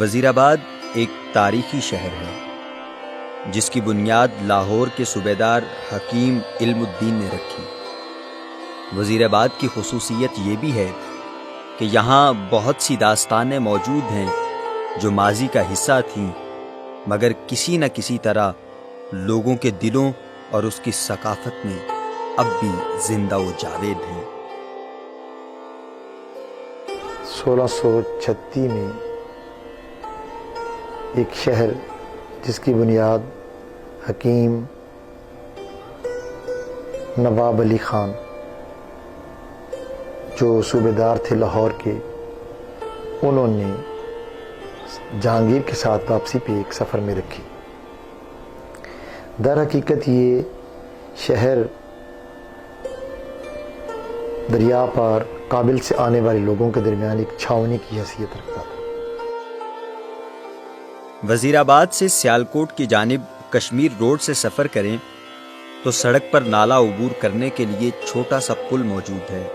وزیر آباد ایک تاریخی شہر ہے جس کی بنیاد لاہور کے صوبیدار حکیم علم الدین نے رکھی۔ وزیر آباد کی خصوصیت یہ بھی ہے کہ یہاں بہت سی داستانیں موجود ہیں جو ماضی کا حصہ تھیں، مگر کسی نہ کسی طرح لوگوں کے دلوں اور اس کی ثقافت میں اب بھی زندہ و جاوید ہیں۔ 1636 میں ایک شہر جس کی بنیاد حکیم نواب علی خان جو صوبیدار تھے لاہور کے، انہوں نے جہانگیر کے ساتھ واپسی پہ ایک سفر میں رکھی۔ در حقیقت یہ شہر دریا پار کابل سے آنے والے لوگوں کے درمیان ایک چھاؤنی کی حیثیت رکھتا تھا۔ وزیر آباد سے سیالکوٹ کی جانب کشمیر روڈ سے سفر کریں تو سڑک پر نالا عبور کرنے کے لیے چھوٹا سا پل موجود ہے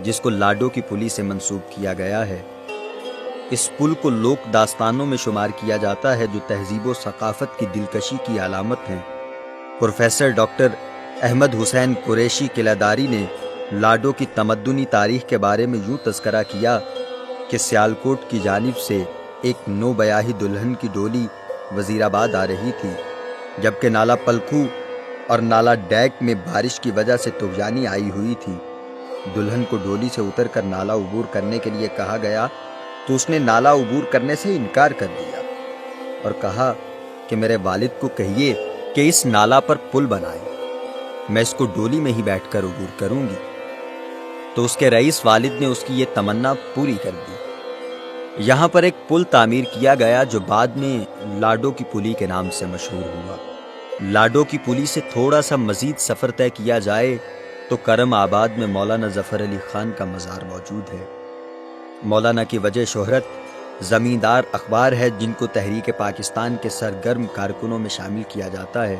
جس کو لاڈو کی پلی سے منسوب کیا گیا ہے۔ اس پل کو لوک داستانوں میں شمار کیا جاتا ہے جو تہذیب و ثقافت کی دلکشی کی علامت ہیں۔ پروفیسر ڈاکٹر احمد حسین قریشی قلعہ نے لاڈو کی تمدنی تاریخ کے بارے میں یوں تذکرہ کیا کہ سیالکوٹ کی جانب سے ایک نو بیاہی دلہن کی ڈولی وزیر آباد آ رہی تھی، جبکہ نالا پلکھو اور نالا ڈیک میں بارش کی وجہ سے طغیانی آئی ہوئی تھی۔ دلہن کو ڈولی سے اتر کر نالا عبور کرنے کے لیے کہا گیا تو اس نے نالا عبور کرنے سے انکار کر دیا اور کہا کہ میرے والد کو کہیے کہ اس نالا پر پل بنائیں، میں اس کو ڈولی میں ہی بیٹھ کر عبور کروں گی۔ تو اس کے رئیس والد نے اس کی یہ تمنا پوری کر دی۔ یہاں پر ایک پل تعمیر کیا گیا جو بعد میں لاڈو کی پلی کے نام سے مشہور ہوا۔ لاڈو کی پلی سے تھوڑا سا مزید سفر طے کیا جائے تو کرم آباد میں مولانا ظفر علی خان کا مزار موجود ہے۔ مولانا کی وجہ شہرت زمیندار اخبار ہے جن کو تحریک پاکستان کے سرگرم کارکنوں میں شامل کیا جاتا ہے۔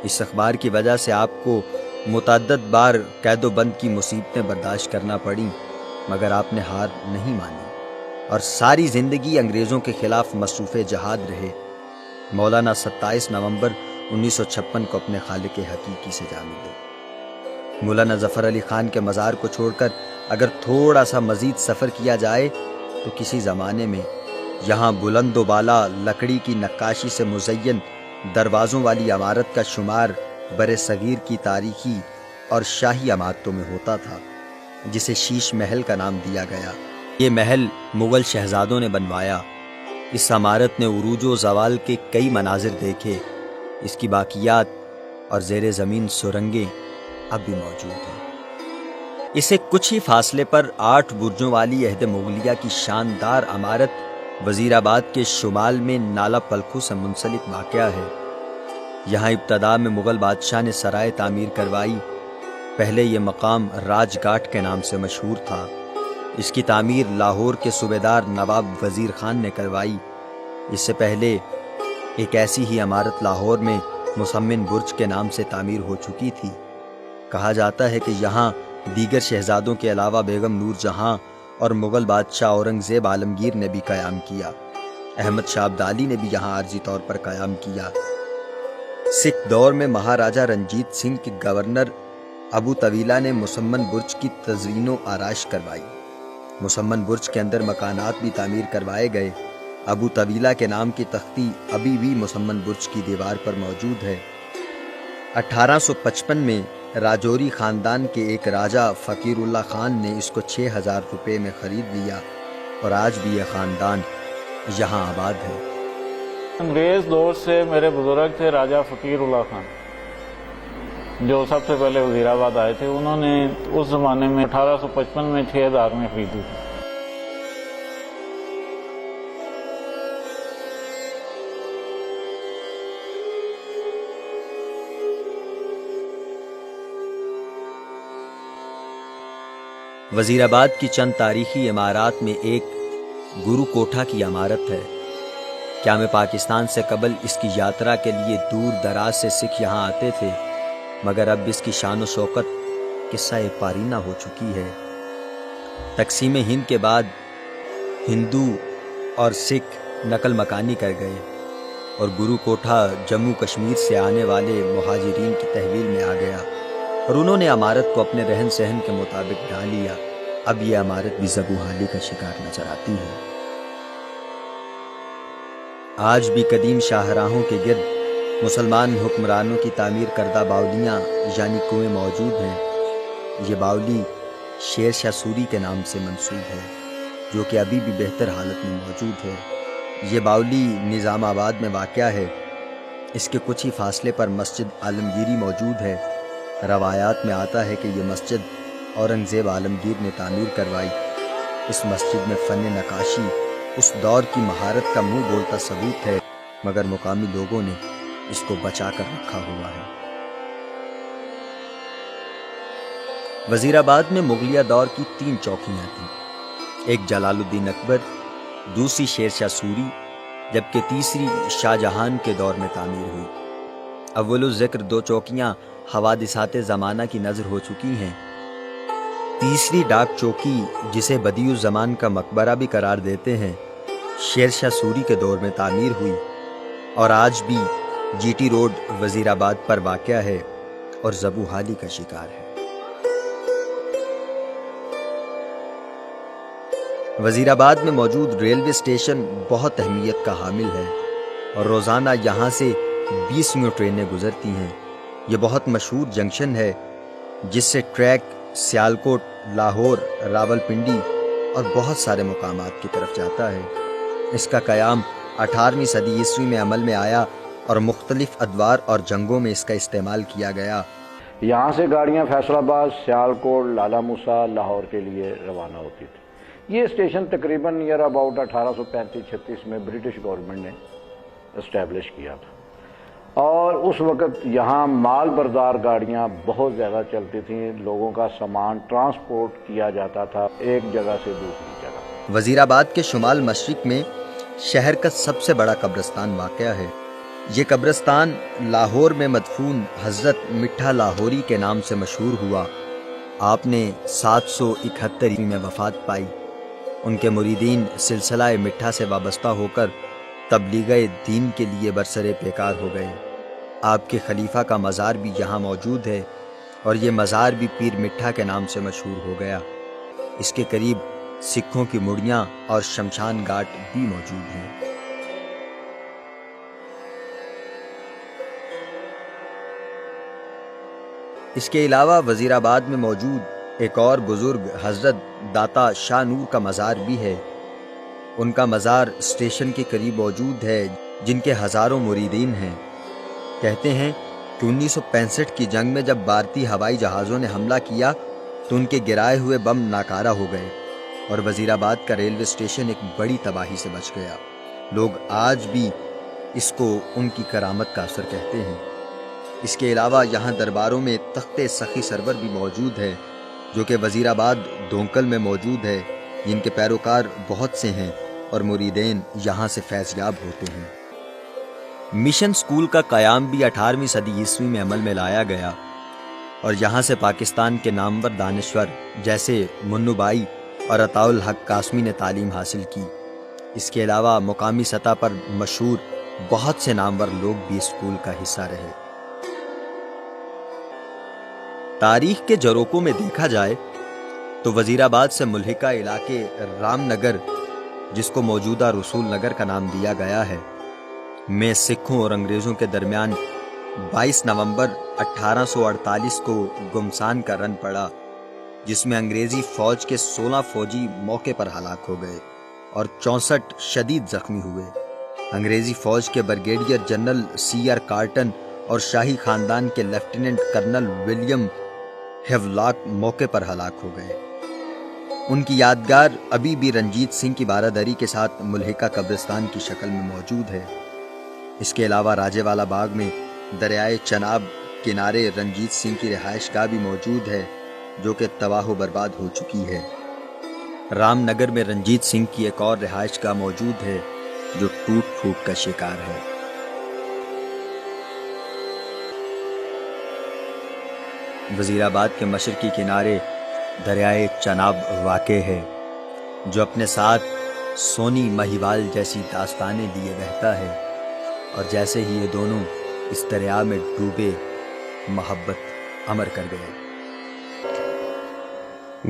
اس اخبار کی وجہ سے آپ کو متعدد بار قید و بند کی مصیبتیں برداشت کرنا پڑیں، مگر آپ نے ہار نہیں مانی اور ساری زندگی انگریزوں کے خلاف مصروف جہاد رہے۔ مولانا 27 نومبر 1956 کو اپنے خالق حقیقی سے جا ملے۔ مولانا ظفر علی خان کے مزار کو چھوڑ کر اگر تھوڑا سا مزید سفر کیا جائے تو کسی زمانے میں یہاں بلند و بالا لکڑی کی نقاشی سے مزین دروازوں والی عمارت کا شمار بر صغیر کی تاریخی اور شاہی عمارتوں میں ہوتا تھا، جسے شیش محل کا نام دیا گیا۔ یہ محل مغل شہزادوں نے بنوایا۔ اس عمارت نے عروج و زوال کے کئی مناظر دیکھے۔ اس کی باقیات اور زیر زمین سرنگیں اب بھی موجود ہیں۔ اسے کچھ ہی فاصلے پر 8 برجوں والی عہد مغلیہ کی شاندار عمارت وزیر آباد کے شمال میں نالا پلکھو سے منسلک واقع ہے۔ یہاں ابتدا میں مغل بادشاہ نے سرائے تعمیر کروائی۔ پہلے یہ مقام راج گھاٹ کے نام سے مشہور تھا۔ اس کی تعمیر لاہور کے صوبیدار نواب وزیر خان نے کروائی۔ اس سے پہلے ایک ایسی ہی عمارت لاہور میں مسمن برج کے نام سے تعمیر ہو چکی تھی۔ کہا جاتا ہے کہ یہاں دیگر شہزادوں کے علاوہ بیگم نور جہاں اور مغل بادشاہ اورنگزیب عالمگیر نے بھی قیام کیا۔ احمد شاہ ابدالی نے بھی یہاں عارضی طور پر قیام کیا۔ سکھ دور میں مہاراجہ رنجیت سنگھ کے گورنر ابو طویلہ نے مسمن برج کی تزئین و آرائش کروائی۔ مسمن برج کے اندر مکانات بھی تعمیر کروائے گئے۔ ابو طویلہ کے نام کی تختی ابھی بھی مسمن برج کی دیوار پر موجود ہے۔ 1855 میں راجوری خاندان کے ایک راجہ فقیر اللہ خان نے اس کو 6000 روپے میں خرید لیا اور آج بھی یہ خاندان یہاں آباد ہے۔ انگریز دور سے میرے بزرگ تھے راجہ فقیر اللہ خان، جو سب سے پہلے وزیر آباد آئے تھے۔ انہوں نے اس زمانے میں 1855 میں 6000 میں خریدی تھی۔ وزیر آباد کی چند تاریخی عمارات میں ایک گرو کوٹھا کی عمارت ہے۔ کیا میں پاکستان سے قبل اس کی یاترا کے لیے دور دراز سے سکھ یہاں آتے تھے، مگر اب اس کی شان و شوکت قصہ پارینہ ہو چکی ہے۔ تقسیم ہند کے بعد ہندو اور سکھ نقل مکانی کر گئے اور گرو کوٹھا جموں کشمیر سے آنے والے مہاجرین کی تحویل میں آ گیا اور انہوں نے عمارت کو اپنے رہن سہن کے مطابق ڈھا لیا۔ اب یہ عمارت بھی زبوحالی کا شکار نظر آتی ہے۔ آج بھی قدیم شاہراہوں کے گرد مسلمان حکمرانوں کی تعمیر کردہ باولیاں یعنی کنویں موجود ہیں۔ یہ باولی شیر شاہ سوری کے نام سے منسوب ہے، جو کہ ابھی بھی بہتر حالت میں موجود ہے۔ یہ باولی نظام آباد میں واقع ہے۔ اس کے کچھ ہی فاصلے پر مسجد عالمگیری موجود ہے۔ روایات میں آتا ہے کہ یہ مسجد اورنگزیب عالمگیر نے تعمیر کروائی۔ اس مسجد میں فن نقاشی اس دور کی مہارت کا منہ بولتا ثبوت ہے، مگر مقامی لوگوں نے اس کو بچا کر رکھا ہوا ہے۔ وزیر آباد میں مغلیہ دور کی 3 چوکیاں تھیں، ایک جلال الدین اکبر، دوسری شیر شاہ سوری، جبکہ تیسری شاہ جہان کے دور میں تعمیر ہوئی۔ اول الذکر 2 چوکیاں حوادثات زمانہ کی نظر ہو چکی ہیں۔ تیسری ڈاک چوکی، جسے بدیع الزمان کا مقبرہ بھی قرار دیتے ہیں، شیر شاہ سوری کے دور میں تعمیر ہوئی اور آج بھی جی ٹی روڈ وزیر آباد پر واقع ہے اور زبوحالی کا شکار ہے۔ وزیر آباد میں موجود ریلوے اسٹیشن بہت اہمیت کا حامل ہے اور روزانہ یہاں سے 20 ٹرینیں گزرتی ہیں۔ یہ بہت مشہور جنکشن ہے جس سے ٹریک سیالکوٹ، لاہور، راولپنڈی اور بہت سارے مقامات کی طرف جاتا ہے۔ اس کا قیام 18ویں صدی عیسوی میں عمل میں آیا اور مختلف ادوار اور جنگوں میں اس کا استعمال کیا گیا۔ یہاں سے گاڑیاں فیصل آباد، سیالکوٹ، لالا موسیٰ، لاہور کے لیے روانہ ہوتی تھی۔ یہ اسٹیشن تقریباً نیئر اباؤٹ 1835-36 میں برٹش گورنمنٹ نے اسٹیبلش کیا تھا، اور اس وقت یہاں مال بردار گاڑیاں بہت زیادہ چلتی تھیں، لوگوں کا سامان ٹرانسپورٹ کیا جاتا تھا ایک جگہ سے دوسری جگہ۔ وزیر آباد کے شمال مشرق میں شہر کا سب سے بڑا قبرستان واقع ہے۔ یہ قبرستان لاہور میں مدفون حضرت مٹھا لاہوری کے نام سے مشہور ہوا۔ آپ نے 771 میں وفات پائی۔ ان کے مریدین سلسلہ مٹھا سے وابستہ ہو کر تبلیغ دین کے لیے برسر پیکار ہو گئے۔ آپ کے خلیفہ کا مزار بھی یہاں موجود ہے اور یہ مزار بھی پیر مٹھا کے نام سے مشہور ہو گیا۔ اس کے قریب سکھوں کی مڑیاں اور شمشان گھاٹ بھی موجود ہیں۔ اس کے علاوہ وزیر آباد میں موجود ایک اور بزرگ حضرت داتا شاہ نور کا مزار بھی ہے۔ ان کا مزار اسٹیشن کے قریب موجود ہے، جن کے ہزاروں مریدین ہیں۔ کہتے ہیں کہ 1965 کی جنگ میں جب بھارتی ہوائی جہازوں نے حملہ کیا تو ان کے گرائے ہوئے بم ناکارہ ہو گئے اور وزیر آباد کا ریلوے اسٹیشن ایک بڑی تباہی سے بچ گیا۔ لوگ آج بھی اس کو ان کی کرامت کا اثر کہتے ہیں۔ اس کے علاوہ یہاں درباروں میں تخت سخی سرور بھی موجود ہے، جو کہ وزیر آباد دونکل میں موجود ہے، جن کے پیروکار بہت سے ہیں اور مریدین یہاں سے فیض یاب ہوتے ہیں۔ مشن سکول کا قیام بھی 18ویں صدی عیسوی میں عمل میں لایا گیا اور یہاں سے پاکستان کے نامور دانشور جیسے منو بائی اور عطاء الحق قاسمی نے تعلیم حاصل کی۔ اس کے علاوہ مقامی سطح پر مشہور بہت سے نامور لوگ بھی اسکول کا حصہ رہے۔ تاریخ کے جروکوں میں دیکھا جائے تو وزیر آباد سے ملحقہ علاقے رام نگر، جس کو موجودہ رسول نگر کا نام دیا گیا ہے، میں سکھوں اور انگریزوں کے درمیان 22 نومبر 1848 کو گمسان کا رن پڑا، جس میں انگریزی فوج کے 16 فوجی موقع پر ہلاک ہو گئے اور 64 شدید زخمی ہوئے۔ انگریزی فوج کے brigadier general C R Carton اور شاہی خاندان کے لیفٹیننٹ کرنل ولیم ہیولاک موقع پر ہلاک ہو گئے۔ ان کی یادگار ابھی بھی رنجیت سنگھ کی بارادری کے ساتھ ملحقہ قبرستان کی شکل میں موجود ہے۔ اس کے علاوہ راجے والا باغ میں دریائے چناب کنارے رنجیت سنگھ کی رہائش گاہ بھی موجود ہے، جو کہ تباہ و برباد ہو چکی ہے۔ رام نگر میں رنجیت سنگھ کی ایک اور رہائش گاہ موجود ہے، جو ٹوٹ پھوٹ کا شکار ہے۔ وزیر آباد کے مشرقی کنارے دریائے چناب واقع ہے، جو اپنے ساتھ سونی مہیوال جیسی داستانیں لیے بہتا ہے، اور جیسے ہی یہ دونوں اس دریا میں ڈوبے محبت امر کر گئے۔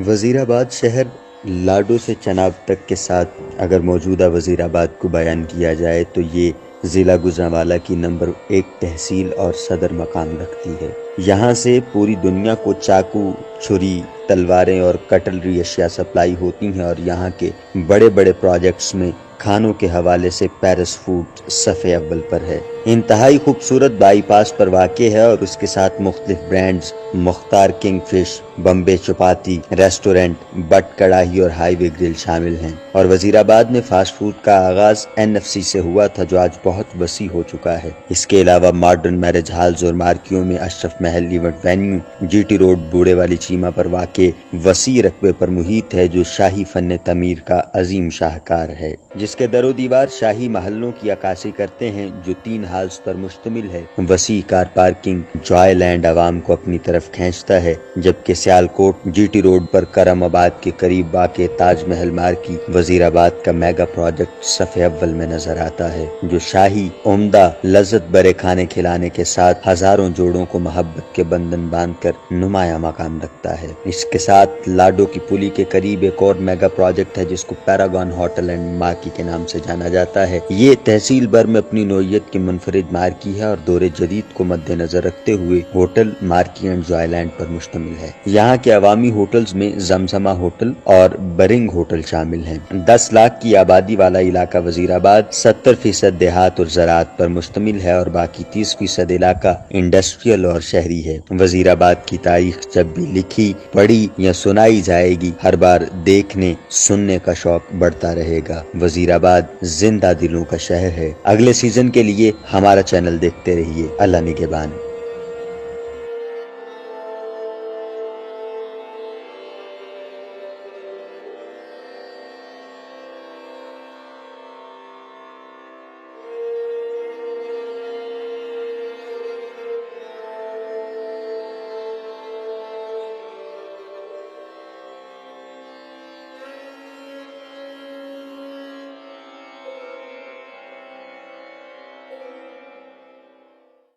وزیر آباد شہر لاڈو سے چناب تک کے ساتھ اگر موجودہ وزیر آباد کو بیان کیا جائے تو یہ ضلع گوجرانوالہ کی نمبر 1 تحصیل اور صدر مقام رکھتی ہے۔ یہاں سے پوری دنیا کو چاقو، چھری، تلواریں اور کٹلری اشیاء سپلائی ہوتی ہیں، اور یہاں کے بڑے بڑے پروجیکٹس میں کھانوں کے حوالے سے پیرس فوڈ صف اول پر ہے۔ انتہائی خوبصورت بائی پاس پر واقع ہے، اور اس کے ساتھ مختلف brands Mukhtar king fish, Bombay chapati, restaurant, Butt karahi اور ہائی وے گرل شامل ہیں۔ اور وزیر آباد میں فاسٹ فوڈ کا آغاز NFC سے ہوا تھا، جو آج بہت وسیع ہو چکا ہے۔ اس کے علاوہ ماڈرن میرج ہالز اور مارکیوں میں اشرف Mahal event venue, GT road بوڑے والی چیمہ پر واقع وسیع رقبے پر محیط ہے، جو شاہی فن تعمیر کا عظیم شاہکار ہے، جس کے در و دیوار شاہی محلوں کی عکاسی کرتے ہیں، جو 3 ہالز پر مشتمل ہے۔ وسیع کار پارکنگ جوائے لینڈ عوام کو اپنی طرف کھینچتا ہے، جبکہ سیالکوٹ GT روڈ پر کرم آباد کے قریب واقع تاج محل مارکی وزیر آباد کا میگا پروجیکٹ صف اول میں نظر آتا ہے، جو شاہی عمدہ لذت برے کھانے کھلانے کے ساتھ ہزاروں جوڑوں کو محبت کے بندھن باندھ کر نمایاں مقام رکھتا ہے۔ اس کے ساتھ لاڈو کی پلی کے قریب ایک اور میگا پروجیکٹ ہے، جس کو پیراگون ہوٹل اینڈ مارکی کے نام سے جانا جاتا ہے۔ یہ تحصیل بھر میں اپنی نوعیت کی منفرد مارکی ہے، اور دور جدید کو مد نظر رکھتے ہوئے ہوٹل مارکی اینڈ جوائے لینڈ پر مشتمل ہے۔ یہاں کے عوامی ہوٹلز میں زمزمہ ہوٹل اور برنگ ہوٹل شامل ہیں۔ 10 لاکھ کی آبادی والا علاقہ وزیر آباد 70% دیہات اور زراعت پر مشتمل ہے، اور باقی 30% علاقہ انڈسٹریل اور شہری ہے۔ وزیر آباد کی تاریخ جب بھی لکھی، پڑھی یا سنائی جائے گی، ہر بار دیکھنے سننے کا شوق بڑھتا رہے گا۔ وزیر آباد زندہ دلوں کا شہر ہے۔ اگلے سیزن کے لیے ہمارا چینل دیکھتے رہیے۔ اللہ نگہبان۔